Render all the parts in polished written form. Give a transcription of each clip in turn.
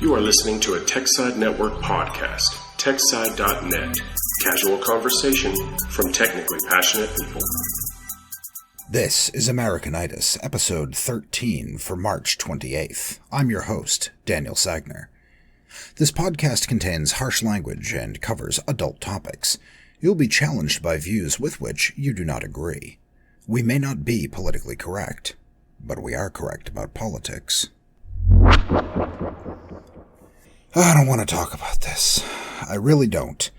You are listening to a TechSide Network podcast, TechSide.net. Casual conversation from technically passionate people. This is Americanitis, episode 13 for March 28th. I'm your host, Daniel Sagner. This podcast contains harsh language and covers adult topics. You'll be challenged by views with which you do not agree. We may not be politically correct, but we are correct about politics. I don't want to talk about this. I really don't.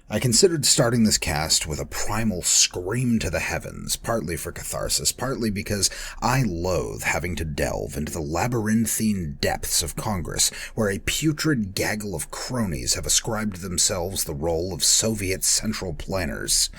I considered starting this cast with a primal scream to the heavens, partly for catharsis, partly because I loathe having to delve into the labyrinthine depths of Congress, where a putrid gaggle of cronies have ascribed to themselves the role of Soviet central planners.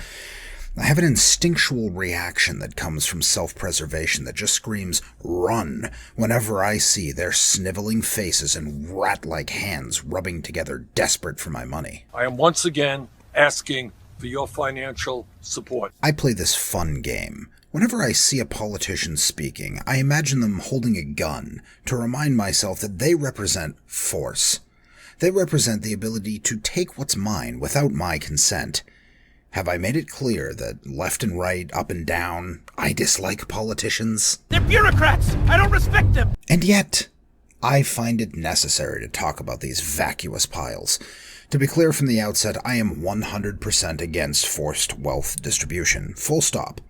I have an instinctual reaction that comes from self-preservation that just screams, run, whenever I see their sniveling faces and rat-like hands rubbing together, desperate for my money. I am once again asking for your financial support. I play this fun game. Whenever I see a politician speaking, I imagine them holding a gun to remind myself that they represent force. They represent the ability to take what's mine without my consent. Have I made it clear that left and right, up and down, I dislike politicians? They're bureaucrats! I don't respect them! And yet, I find it necessary to talk about these vacuous piles. To be clear from the outset, I am 100% against forced wealth distribution. Full stop.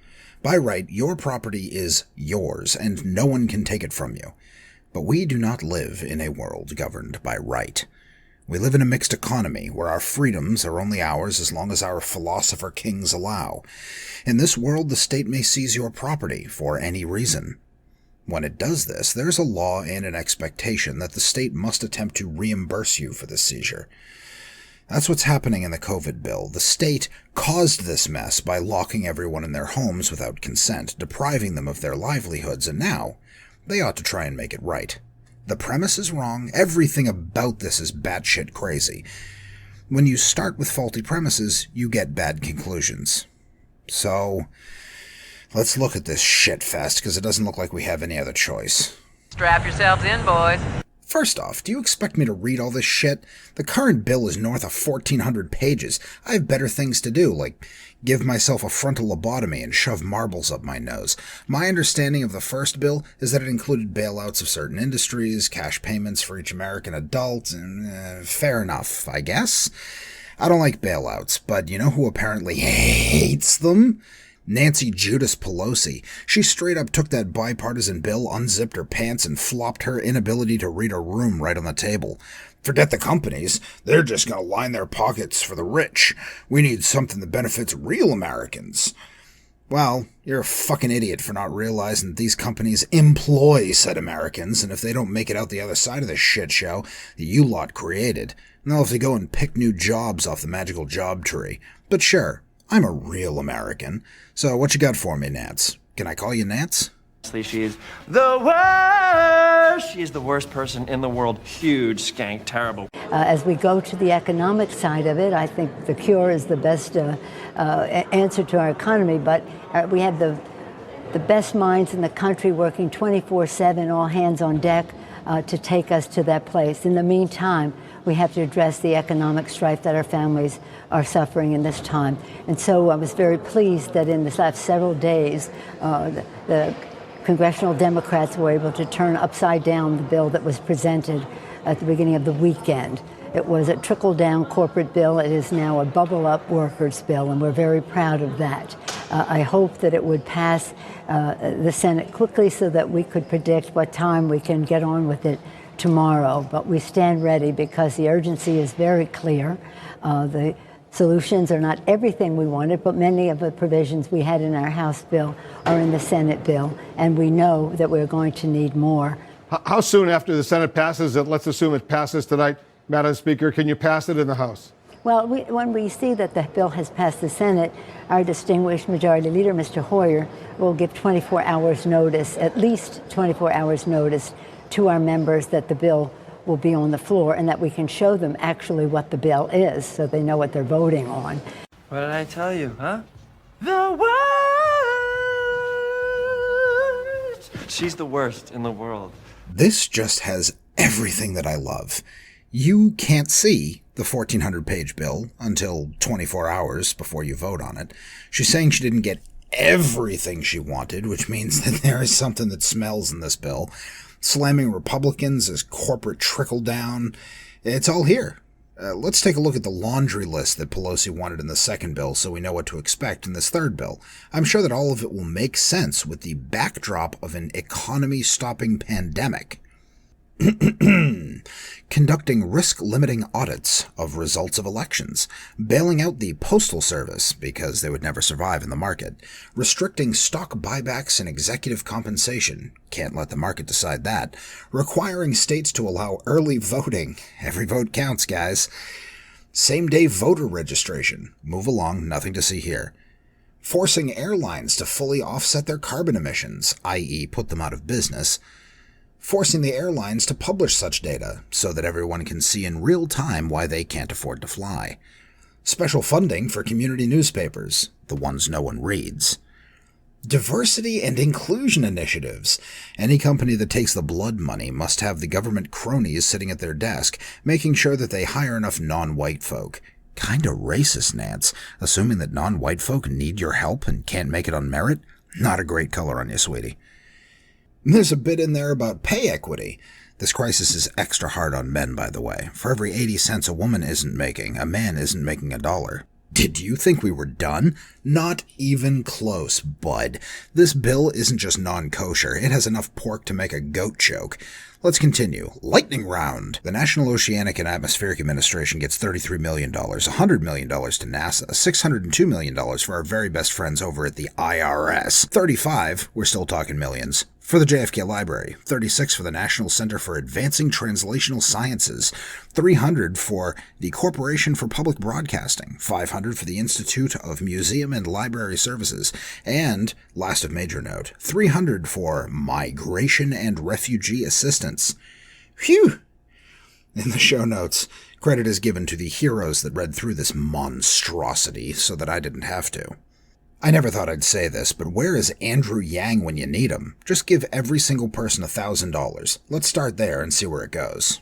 By right, your property is yours, and no one can take it from you. But we do not live in a world governed by right. We live in a mixed economy where our freedoms are only ours as long as our philosopher kings allow. In this world, the state may seize your property for any reason. When it does this, there's a law and an expectation that the state must attempt to reimburse you for the seizure. That's what's happening in the COVID bill. The state caused this mess by locking everyone in their homes without consent, depriving them of their livelihoods, and now they ought to try and make it right. The premise is wrong. Everything about this is batshit crazy. When you start with faulty premises, you get bad conclusions. So, let's look at this shit fest, because it doesn't look like we have any other choice. Strap yourselves in, boys. First off, do you expect me to read all this shit? The current bill is north of 1,400 pages. I have better things to do, like give myself a frontal lobotomy and shove marbles up my nose. My understanding of the first bill is that it included bailouts of certain industries, cash payments for each American adult, and fair enough, I guess. I don't like bailouts, but you know who apparently hates them? Nancy Judas Pelosi. She straight up took that bipartisan bill, unzipped her pants, and flopped her inability to read a room right on the table. Forget the companies. They're just going to line their pockets for the rich. We need something that benefits real Americans. Well, you're a fucking idiot for not realizing that these companies employ said Americans, and if they don't make it out the other side of this shit show that you lot created, they'll have to go and pick new jobs off the magical job tree. But sure, I'm a real American. So what you got for me, Nance? Can I call you Nance? She is the worst! She is the worst person in the world. Huge, skank, terrible. As we go to the economic side of it, I think the cure is the best answer to our economy, but we have the best minds in the country working 24/7, all hands on deck to take us to that place. In the meantime, we have to address the economic strife that our families are suffering in this time. And so I was very pleased that in the last several days, the congressional Democrats were able to turn upside down the bill that was presented at the beginning of the weekend. It was a trickle-down corporate bill. It is now a bubble-up workers' bill, and we're very proud of that. I hope that it would pass the Senate quickly so that we could predict what time we can get on with it tomorrow. But we stand ready because the urgency is very clear. The solutions are not everything we wanted, but many of the provisions we had in our House bill are in the Senate bill, and we know that we're going to need more. How soon after the Senate passes it, let's assume it passes tonight, Madam Speaker, can you pass it in the House? Well, when we see that the bill has passed the Senate, our distinguished Majority Leader, Mr. Hoyer, will give 24 hours notice, at least 24 hours notice, to our members that the bill will be on the floor and that we can show them actually what the bill is so they know what they're voting on. What did I tell you, huh? The worst! She's the worst in the world. This just has everything that I love. You can't see the 1,400-page bill until 24 hours before you vote on it. She's saying she didn't get everything she wanted, which means that there is something that smells in this bill. Slamming Republicans as corporate trickle-down. It's all here. Let's take a look at the laundry list that Pelosi wanted in the second bill so we know what to expect in this third bill. I'm sure that all of it will make sense with the backdrop of an economy-stopping pandemic. Conducting risk-limiting audits of results of elections, bailing out the Postal Service because they would never survive in the market, restricting stock buybacks and executive compensation, can't let the market decide that, requiring states to allow early voting, every vote counts, guys, same-day voter registration, move along, nothing to see here, forcing airlines to fully offset their carbon emissions, i.e. put them out of business, forcing the airlines to publish such data so that everyone can see in real time why they can't afford to fly. Special funding for community newspapers, the ones no one reads. Diversity and inclusion initiatives. Any company that takes the blood money must have the government cronies sitting at their desk, making sure that they hire enough non-white folk. Kinda racist, Nance, assuming that non-white folk need your help and can't make it on merit. Not a great color on you, sweetie. There's a bit in there about pay equity. This crisis is extra hard on men, by the way. For every 80 cents a woman isn't making, a man isn't making $1. Did you think we were done? Not even close, bud. This bill isn't just non-kosher. It has enough pork to make a goat choke. Let's continue. Lightning round. The National Oceanic and Atmospheric Administration gets $33 million, $100 million to NASA, $602 million for our very best friends over at the IRS. 35, we're still talking millions, for the JFK Library, 36 for the National Center for Advancing Translational Sciences, 300 for the Corporation for Public Broadcasting, 500 for the Institute of Museum and Library Services, and, last of major note, 300 for Migration and Refugee Assistance. Phew! In the show notes, credit is given to the heroes that read through this monstrosity so that I didn't have to. I never thought I'd say this, but where is Andrew Yang when you need him? Just give every single person $1,000. Let's start there and see where it goes.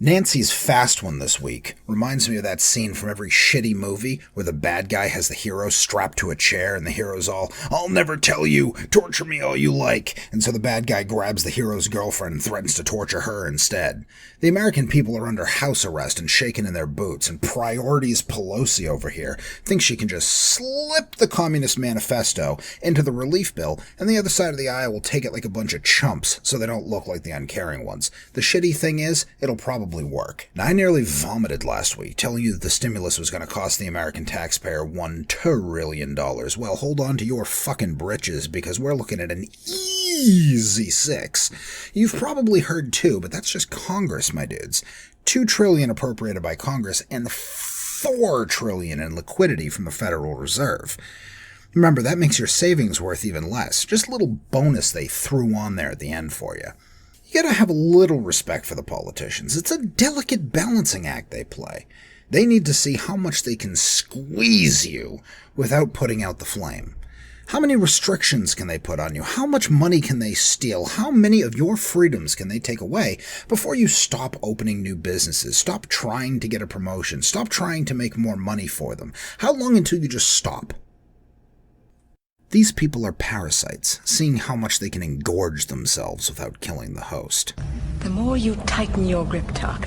Nancy's fast one this week reminds me of that scene from every shitty movie where the bad guy has the hero strapped to a chair and the hero's all, "I'll never tell you, torture me all you like," and so the bad guy grabs the hero's girlfriend and threatens to torture her instead. The American people are under house arrest and shaken in their boots, and Priorities Pelosi over here thinks she can just slip the Communist Manifesto into the relief bill, and the other side of the aisle will take it like a bunch of chumps so they don't look like the uncaring ones. The shitty thing is, it'll probably work. Now, I nearly vomited last week telling you that the stimulus was going to cost the American taxpayer $1 trillion. Well, hold on to your fucking britches because we're looking at an easy 6. You've probably heard 2, but that's just Congress, my dudes. $2 trillion appropriated by Congress and $4 trillion in liquidity from the Federal Reserve. Remember, that makes your savings worth even less. Just a little bonus they threw on there at the end for you. You gotta have a little respect for the politicians. It's a delicate balancing act they play. They need to see how much they can squeeze you without putting out the flame. How many restrictions can they put on you? How much money can they steal? How many of your freedoms can they take away before you stop opening new businesses, stop trying to get a promotion, stop trying to make more money for them? How long until you just stop? These people are parasites, seeing how much they can engorge themselves without killing the host. The more you tighten your grip, Tuck,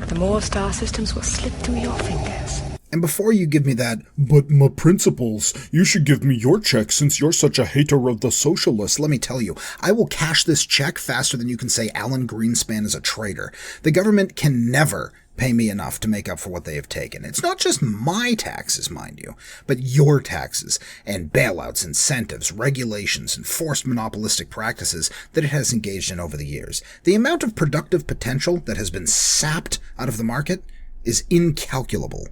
the more star systems will slip through your fingers. And before you give me that, "But my principles, you should give me your check since you're such a hater of the socialists," let me tell you, I will cash this check faster than you can say Alan Greenspan is a traitor. The government can never pay me enough to make up for what they have taken. It's not just my taxes, mind you, but your taxes and bailouts, incentives, regulations, and forced monopolistic practices that it has engaged in over the years. The amount of productive potential that has been sapped out of the market is incalculable.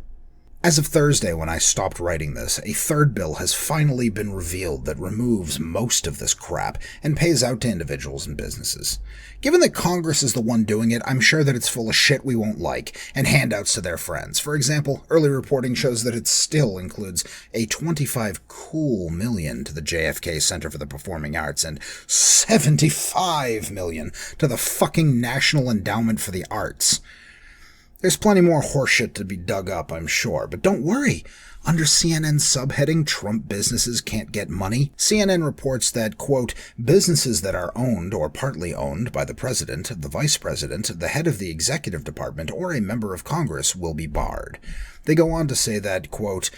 As of Thursday, when I stopped writing this, a third bill has finally been revealed that removes most of this crap and pays out to individuals and businesses. Given that Congress is the one doing it, I'm sure that it's full of shit we won't like, and handouts to their friends. For example, early reporting shows that it still includes a $25 cool million to the JFK Center for the Performing Arts and $75 million to the fucking National Endowment for the Arts. There's plenty more horseshit to be dug up, I'm sure, but don't worry. Under CNN's subheading, Trump businesses can't get money, CNN reports that, quote, businesses that are owned or partly owned by the president, the vice president, the head of the executive department, or a member of Congress will be barred. They go on to say that, quote,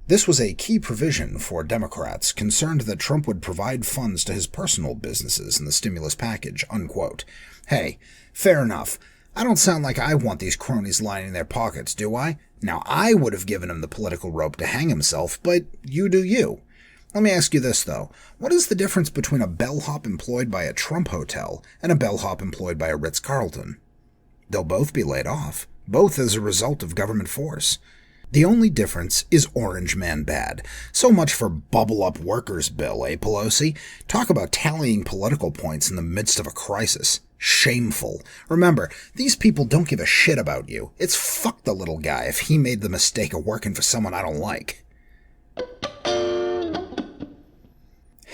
this was a key provision for Democrats concerned that Trump would provide funds to his personal businesses in the stimulus package, unquote. Hey, fair enough. I don't sound like I want these cronies lining their pockets, do I? Now, I would have given him the political rope to hang himself, but you do you. Let me ask you this, though. What is the difference between a bellhop employed by a Trump hotel and a bellhop employed by a Ritz-Carlton? They'll both be laid off, both as a result of government force. The only difference is Orange Man bad. So much for Bubble Up Workers Bill, eh, Pelosi? Talk about tallying political points in the midst of a crisis. Shameful. Remember, these people don't give a shit about you. It's fuck the little guy if he made the mistake of working for someone I don't like.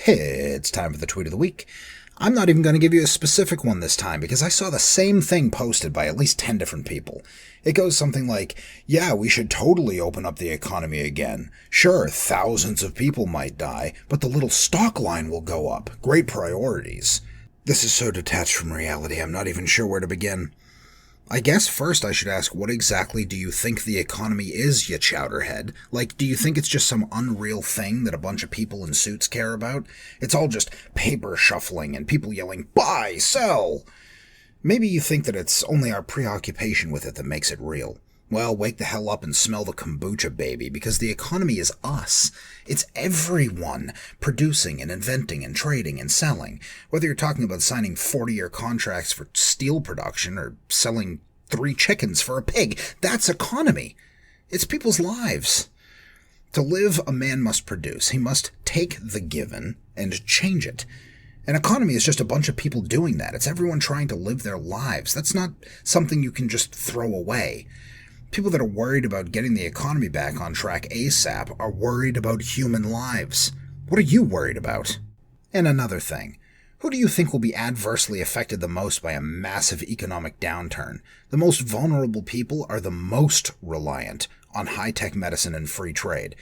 It's time for the tweet of the week. I'm not even going to give you a specific one this time because I saw the same thing posted by at least 10 different people. It goes something like, yeah, we should totally open up the economy again. Sure, thousands of people might die, but the little stock line will go up. Great priorities. This is so detached from reality, I'm not even sure where to begin. I guess first I should ask, what exactly do you think the economy is, you chowderhead? Like, do you think it's just some unreal thing that a bunch of people in suits care about? It's all just paper shuffling and people yelling, buy, sell. Maybe you think that it's only our preoccupation with it that makes it real. Well, wake the hell up and smell the kombucha, baby, because the economy is us. It's everyone producing and inventing and trading and selling. Whether you're talking about signing 40-year contracts for steel production or selling 3 chickens for a pig, that's economy. It's people's lives. To live, a man must produce. He must take the given and change it. An economy is just a bunch of people doing that. It's everyone trying to live their lives. That's not something you can just throw away. People that are worried about getting the economy back on track ASAP are worried about human lives. What are you worried about? And another thing, who do you think will be adversely affected the most by a massive economic downturn? The most vulnerable people are the most reliant on high-tech medicine and free trade.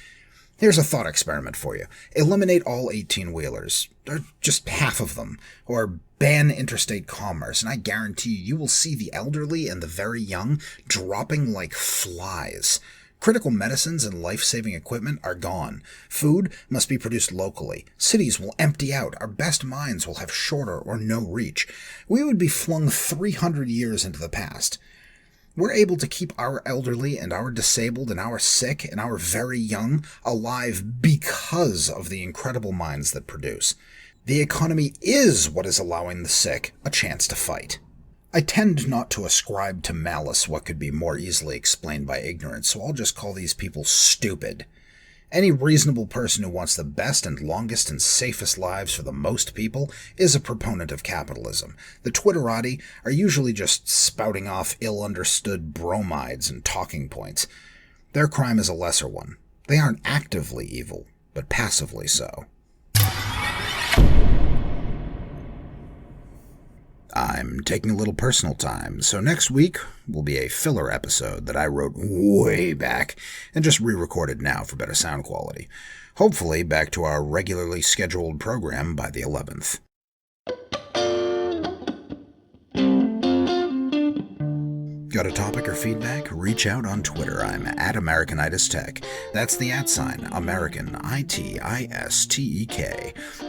Here's a thought experiment for you. Eliminate all 18-wheelers, or just half of them, or ban interstate commerce, and I guarantee you will see the elderly and the very young dropping like flies. Critical medicines and life-saving equipment are gone. Food must be produced locally. Cities will empty out. Our best minds will have shorter or no reach. We would be flung 300 years into the past. We're able to keep our elderly and our disabled and our sick and our very young alive because of the incredible minds that produce. The economy is what is allowing the sick a chance to fight. I tend not to ascribe to malice what could be more easily explained by ignorance, so I'll just call these people stupid. Any reasonable person who wants the best and longest and safest lives for the most people is a proponent of capitalism. The Twitterati are usually just spouting off ill-understood bromides and talking points. Their crime is a lesser one. They aren't actively evil, but passively so. I'm taking a little personal time, so next week will be a filler episode that I wrote way back and just re-recorded now for better sound quality. Hopefully back to our regularly scheduled program by the 11th. Got a topic or feedback? Reach out on Twitter. I'm at AmericanitisTech. That's the @ American, ITISTEK.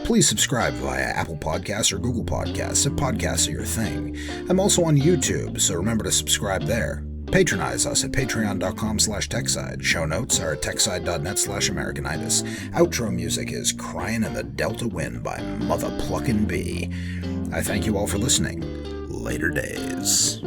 Please subscribe via Apple Podcasts or Google Podcasts if podcasts are your thing. I'm also on YouTube, so remember to subscribe there. Patronize us at patreon.com/techside. Show notes are at techside.net/Americanitis. Outro music is Crying in the Delta Wind by Mother Pluckin' Bee. I thank you all for listening. Later days.